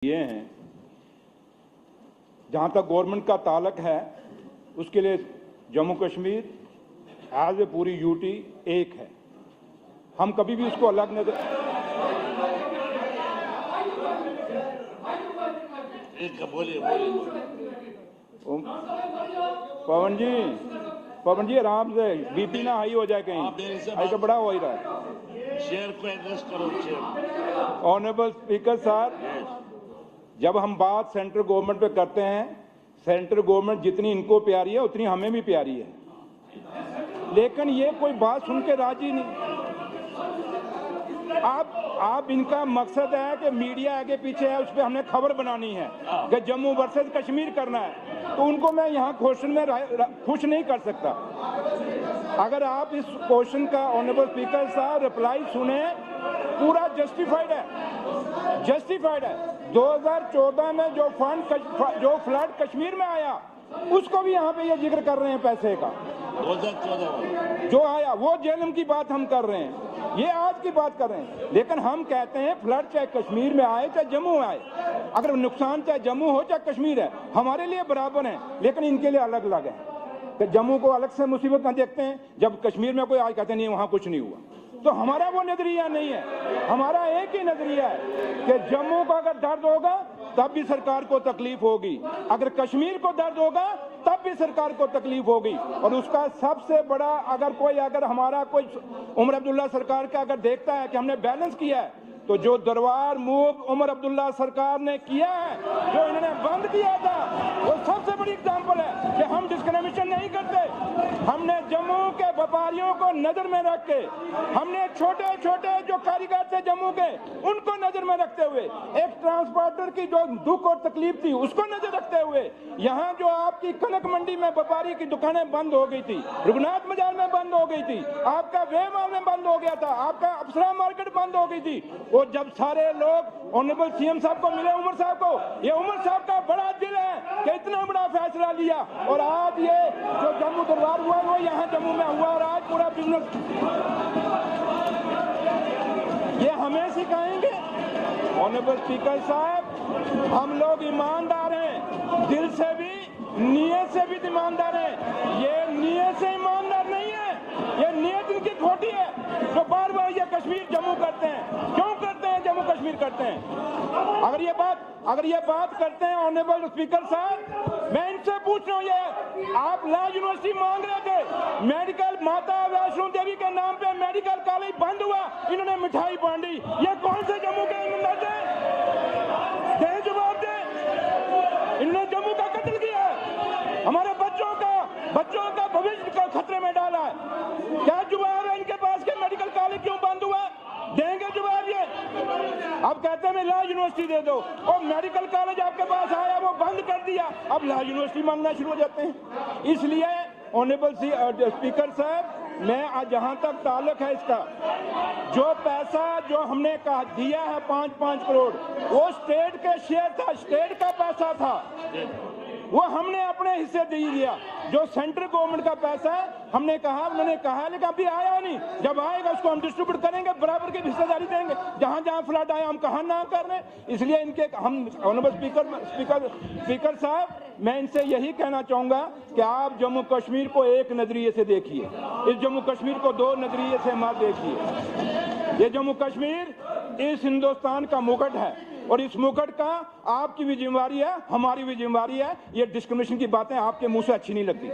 ये हैं, जहाँ तक गवर्नमेंट का ताल्लुक है उसके लिए जम्मू कश्मीर एज ए पूरी यूटी एक है। हम कभी भी उसको अलग नहीं बोलिए। पवन जी आराम से, बीपी ना हाई हो जाए कहीं, हाई का बड़ा हो ही रहा है। शेयर को एड्रेस करो। शेयर ऑनरेबल स्पीकर साहब, जब हम बात सेंट्रल गवर्नमेंट पे करते हैं, सेंट्रल गवर्नमेंट जितनी इनको प्यारी है उतनी हमें भी प्यारी है, लेकिन ये कोई बात सुन के राजी नहीं। आप इनका मकसद है कि मीडिया आगे पीछे है, उस पर हमने खबर बनानी है कि जम्मू वर्सेस कश्मीर करना है, तो उनको मैं यहाँ क्वेश्चन में खुश नहीं कर सकता। अगर आप इस क्वेश्चन का ऑनरेबल स्पीकर साहब रिप्लाई सुने, पूरा जस्टिफाइड है। 2014 में जो फ्लड कश्मीर में आया उसको भी यहाँ पे ये जिक्र कर रहे हैं पैसे का। 2014 जो आया वो जेलम की बात हम कर रहे हैं, ये आज की बात कर रहे हैं, लेकिन हम कहते हैं फ्लड चाहे कश्मीर में आए चाहे जम्मू में आए, अगर नुकसान चाहे जम्मू हो चाहे कश्मीर है, हमारे लिए बराबर है, लेकिन इनके लिए अलग अलग है। तो जम्मू को अलग से मुसीबत न देखते हैं, जब कश्मीर में कोई आज कहते नहीं वहां कुछ नहीं हुआ, तो हमारा वो नजरिया नहीं है। हमारा एक ही नजरिया है कि जम्मू को अगर दर्द होगा तब भी सरकार को तकलीफ होगी, अगर कश्मीर को दर्द होगा तब भी सरकार को तकलीफ होगी। और उसका सबसे बड़ा, अगर हमारा कोई उमर अब्दुल्ला सरकार का अगर देखता है कि हमने बैलेंस किया है, तो जो दरबार मूव उमर अब्दुल्ला सरकार ने किया है, जो इन्होंने बंद किया था, वो सबसे बड़ी एग्जाम्पल है कि हम डिस्क्रिमिनेशन नहीं करते। हमने जम्मू के व्यापारियों को नजर में रख के, हमने छोटे छोटे जो कारीगर थे जम्मू के, उनको नजर में रखते हुए, एक ट्रांसपोर्टर की जो दुख और तकलीफ थी उसको नजर रखते हुए, यहाँ जो आपकी कनक मंडी में व्यापारी की दुकानें बंद हो गई थी, रघुनाथ बाजार में बंद हो गई थी, आपका वेमाल में बंद हो गया था, आपका अप्सरा मार्केट बंद हो गई थी, वो जब सारे लोग ऑनरेबल सीएम साहब को मिले, उमर साहब को, ये उमर साहब का बड़ा दिल है कि इतना बड़ा फैसला लिया, और आज ये जो जम्मू दरबार हुआ वो यहाँ जम्मू में हुआ, और आज पूरा बिजनेस ये हमें सिखाएंगे। ऑनरेबल स्पीकर साहब, हम लोग ईमानदार हैं, दिल से भी नीयत से भी ईमानदार हैं। ये नीयत से ईमानदार नहीं है, ये नीयत इनकी खोटी है, जो बार बार ये कश्मीर जम्मू करते हैं। क्यों करते हैं जम्मू कश्मीर करते हैं? अगर ये बात करते हैं ऑनरेबल स्पीकर साहब, मैं इनसे पूछ रहा हूँ, ये आप लॉ यूनिवर्सिटी मांग रहे थे, मेडिकल माता वैष्णो देवी के नाम पे मेडिकल कॉलेज बंद हुआ, इन्होंने मिठाई बांटी, ये कौन से जम्मू के इन्होंने जवाब दे? इन्होंने जम्मू का कत्ल किया है, हमारे बच्चों का भविष्य का खतरे में डाला है। क्या जवाब है इनके पास कि मेडिकल कॉलेज क्यों बंद हुआ? देंगे जवाब ये? अब कहते हैं लॉ यूनिवर्सिटी दे दो, और मेडिकल कॉलेज आपके पास आया वो बंद कर दिया, अब लॉ यूनिवर्सिटी मांगना शुरू हो जाते हैं। इसलिए ऑनरेबल स्पीकर साहब, मैं आज जहां तक ताल्लुक है इसका, जो पैसा जो हमने दिया है 5-5 करोड़, वो स्टेट के शेयर था, स्टेट का पैसा था, वो हमने अपने हिस्से दे दिया। जो सेंट्रल गवर्नमेंट का पैसा है, हमने कहा, उन्होंने कहा, लेकिन अभी आया नहीं, जब आएगा उसको हम डिस्ट्रीब्यूट करेंगे, बराबर की हिस्सेदारी देंगे। जहां जहां फ्लड आया हम कहा ना कर रहे, इसलिए इनके हम ऑनरेबल स्पीकर साहब, मैं इनसे यही कहना चाहूंगा कि आप जम्मू कश्मीर को एक नजरिए से देखिए, इस जम्मू कश्मीर को दो नजरिए से मत देखिए। ये जम्मू कश्मीर इस हिंदुस्तान का मुकुट है, और इस मुकुट का आपकी भी जिम्मेवारी है, हमारी भी जिम्मेवारी है। ये डिस्क्रिमिनेशन की बातें आपके मुंह से अच्छी नहीं लगती।